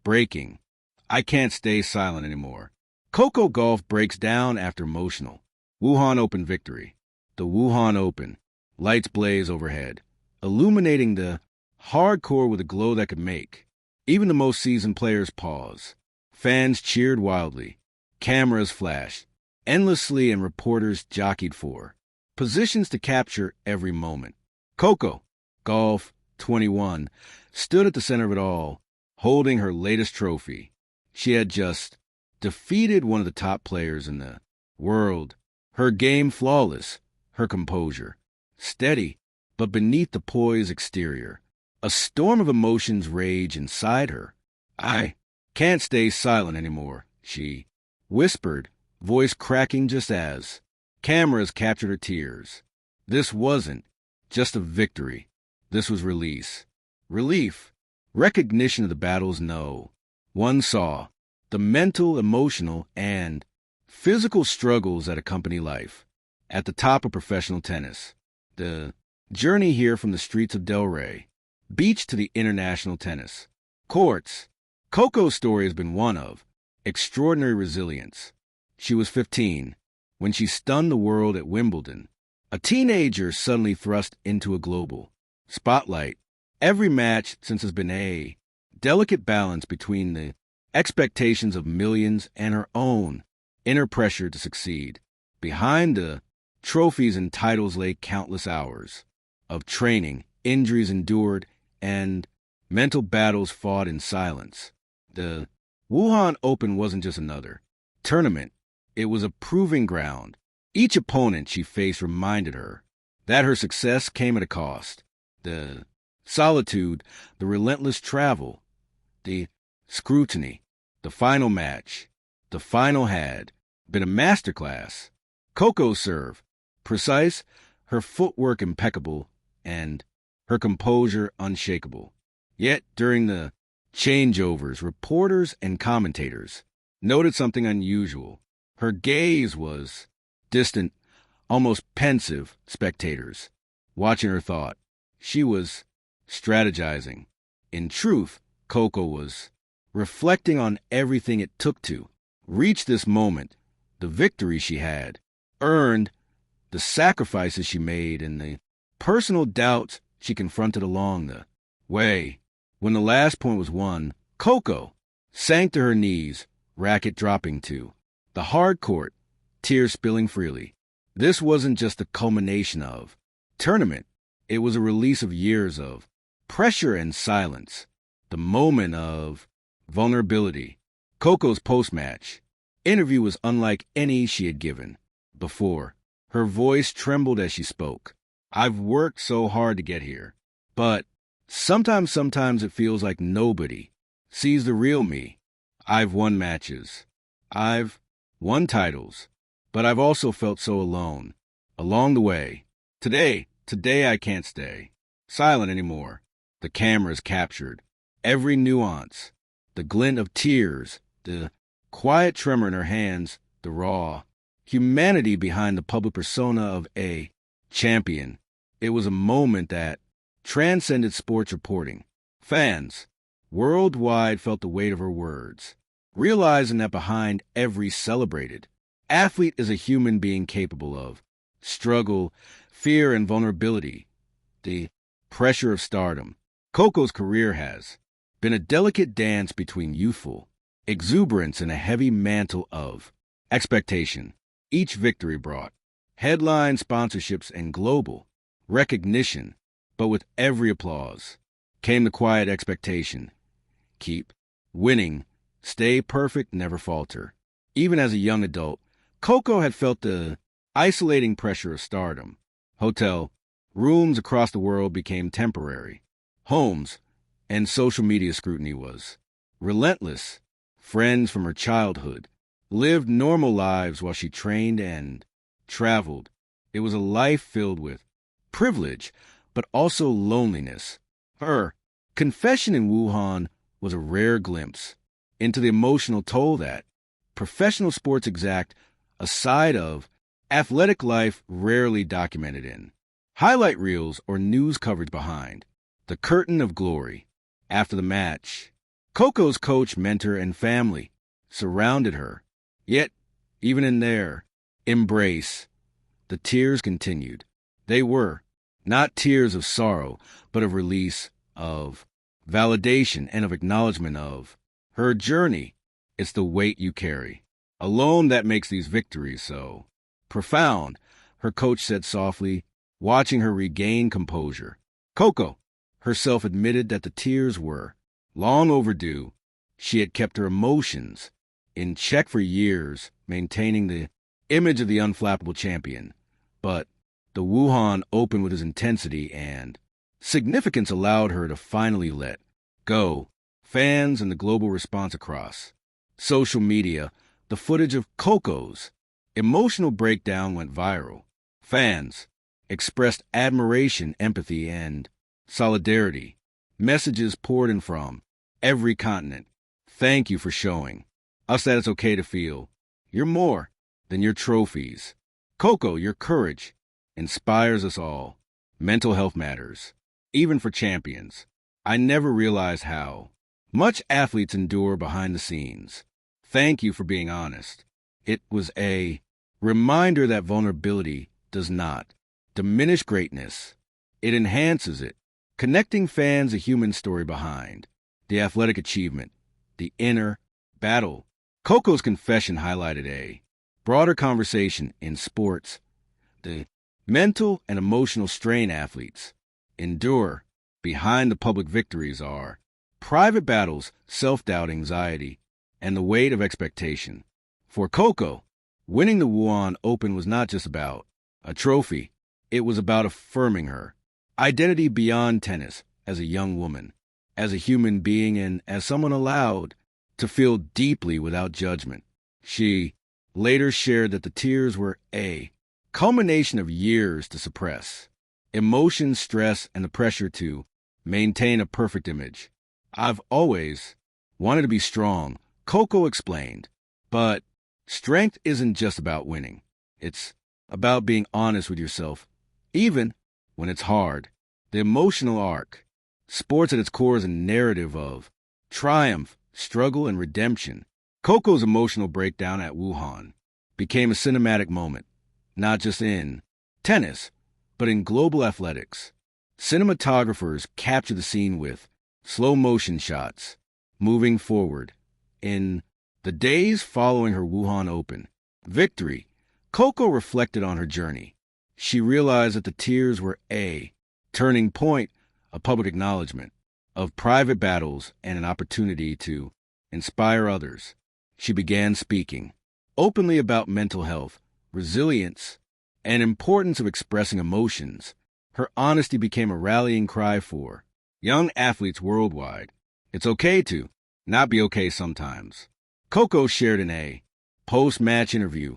Breaking. I can't stay silent anymore. Coco Gauff breaks down after emotional. Wuhan Open victory. The Wuhan Open. Lights blaze overhead, illuminating the hardcore with a glow that could make even the most seasoned players pause. Fans cheered wildly. Cameras flashed endlessly and reporters jockeyed for positions to capture every moment. Coco Gauff, 21, stood at the center of it all, holding her latest trophy. She had just defeated one of the top players in the world. Her game flawless, her composure steady, but beneath the poised exterior, a storm of emotions rage inside her. I can't stay silent anymore, she whispered, voice cracking just as cameras captured her tears. This wasn't just a victory. This was release. Relief. Recognition of the battles one saw. The mental, emotional, and physical struggles that accompany life. At the top of professional tennis. The journey here from the streets of Delray Beach to the international tennis courts. Coco's story has been one of extraordinary resilience. She was 15 when she stunned the world at Wimbledon, a teenager suddenly thrust into a global spotlight. Every match since has been a delicate balance between the expectations of millions and her own inner pressure to succeed. Behind the trophies and titles lay countless hours of training, injuries endured, and mental battles fought in silence. The Wuhan Open wasn't just another tournament. It was a proving ground. Each opponent she faced reminded her that her success came at a cost. The solitude, the relentless travel, the scrutiny. The final match, the final had been a masterclass. Coco's serve, precise, her footwork impeccable, and her composure unshakable. Yet during the changeovers, reporters and commentators noted something unusual. Her gaze was distant, almost pensive. Spectators watching her thought she was strategizing. In truth, Coco was reflecting on everything it took to reach this moment, the victory she had earned, the sacrifices she made, and the personal doubts she confronted along the way. When the last point was won, Coco sank to her knees, racket dropping to the hard court, tears spilling freely. This wasn't just the culmination of tournament. It was a release of years of pressure and silence, the moment of vulnerability. Coco's post-match interview was unlike any she had given before. Her voice trembled as she spoke. I've worked so hard to get here, but sometimes it feels like nobody sees the real me. I've won matches. I've won titles, but I've also felt so alone along the way. Today I can't stay silent anymore. The cameras captured every nuance, the glint of tears, the quiet tremor in her hands, the raw humanity behind the public persona of a champion. It was a moment that transcended sports reporting. Fans worldwide felt the weight of her words, realizing that behind every celebrated athlete is a human being capable of struggle, fear, and vulnerability. The pressure of stardom. Coco's career has been a delicate dance between youthful exuberance and a heavy mantle of expectation. Each victory brought headline sponsorships and global recognition, but with every applause came the quiet expectation. Keep winning, stay perfect, never falter. Even as a young adult, Coco had felt the isolating pressure of stardom. Hotel rooms across the world became temporary homes, and social media scrutiny was relentless. Friends from her childhood lived normal lives while she trained and traveled. It was a life filled with privilege, but also loneliness. Her confession in Wuhan was a rare glimpse into the emotional toll that professional sports exact, a side of athletic life rarely documented in highlight reels or news coverage. Behind the curtain of glory. After the match, Coco's coach, mentor, and family surrounded her. Yet, even in their embrace, the tears continued. They were not tears of sorrow, but of release, of validation, and of acknowledgement of her journey. It's the weight you carry alone that makes these victories so profound, her coach said softly, watching her regain composure. Coco herself admitted that the tears were long overdue. She had kept her emotions in check for years, maintaining the image of the unflappable champion. But the Wuhan Open, with its intensity and significance, allowed her to finally let go. Fans and the global response across social media, the footage of Coco's emotional breakdown went viral. Fans expressed admiration, empathy, and solidarity. Messages poured in from every continent. Thank you for showing us that it's okay to feel you're more than your trophies. Coco, your courage inspires us all. Mental health matters, even for champions. I never realized how much athletes endure behind the scenes. Thank you for being honest. It was a reminder that vulnerability does not diminish greatness. It enhances it, connecting fans a human story behind the athletic achievement, the inner battle. Coco's confession highlighted a broader conversation in sports, the mental and emotional strain athletes endure behind the public victories are private battles, self-doubt, anxiety, and the weight of expectation. For Coco, winning the Wuhan Open was not just about a trophy. It was about affirming her identity beyond tennis as a young woman, as a human being, and as someone allowed to feel deeply without judgment. She later shared that the tears were a culmination of years to suppress emotion, stress, and the pressure to maintain a perfect image. I've always wanted to be strong, Coco explained, but strength isn't just about winning. It's about being honest with yourself, even when it's hard. The emotional arc. Sports at its core is a narrative of triumph, struggle, and redemption. Coco's emotional breakdown at Wuhan became a cinematic moment, not just in tennis, but in global athletics. Cinematographers captured the scene with slow motion shots, moving forward. In the days following her Wuhan Open victory, Coco reflected on her journey. She realized that the tears were a turning point, a public acknowledgement of private battles, and an opportunity to inspire others. She began speaking openly about mental health, resilience, and importance of expressing emotions. Her honesty became a rallying cry for young athletes worldwide. It's okay to not be okay sometimes. Coco shared in a post-match interview,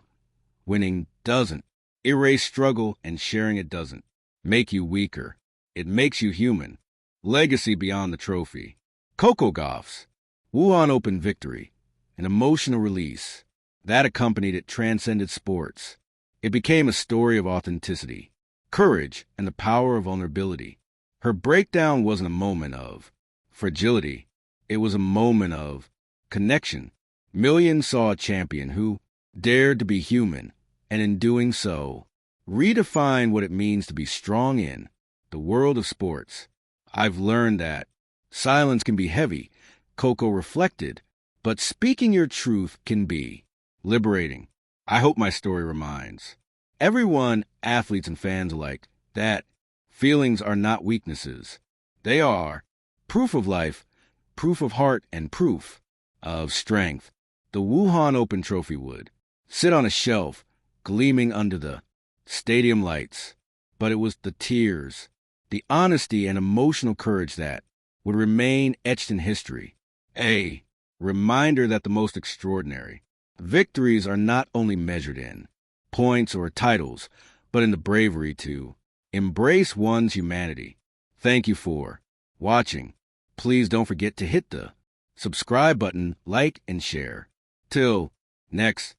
winning doesn't erase struggle, and sharing it doesn't make you weaker. It makes you human. Legacy beyond the trophy. Coco Gauff's Wuhan Open victory, an emotional release that accompanied it, transcended sports. It became a story of authenticity, courage, and the power of vulnerability. Her breakdown wasn't a moment of fragility. It was a moment of connection. Millions saw a champion who dared to be human, and in doing so, redefined what it means to be strong in the world of sports. I've learned that silence can be heavy, Coco reflected, but speaking your truth can be liberating. I hope my story reminds everyone, athletes and fans alike, that feelings are not weaknesses. They are proof of life, proof of heart, and proof of strength. The Wuhan Open trophy would sit on a shelf, gleaming under the stadium lights, but it was the tears, the honesty, and emotional courage that would remain etched in history. A reminder that the most extraordinary victories are not only measured in points or titles, but in the bravery to embrace one's humanity. Thank you for watching. Please don't forget to hit the subscribe button, like, and share. Till next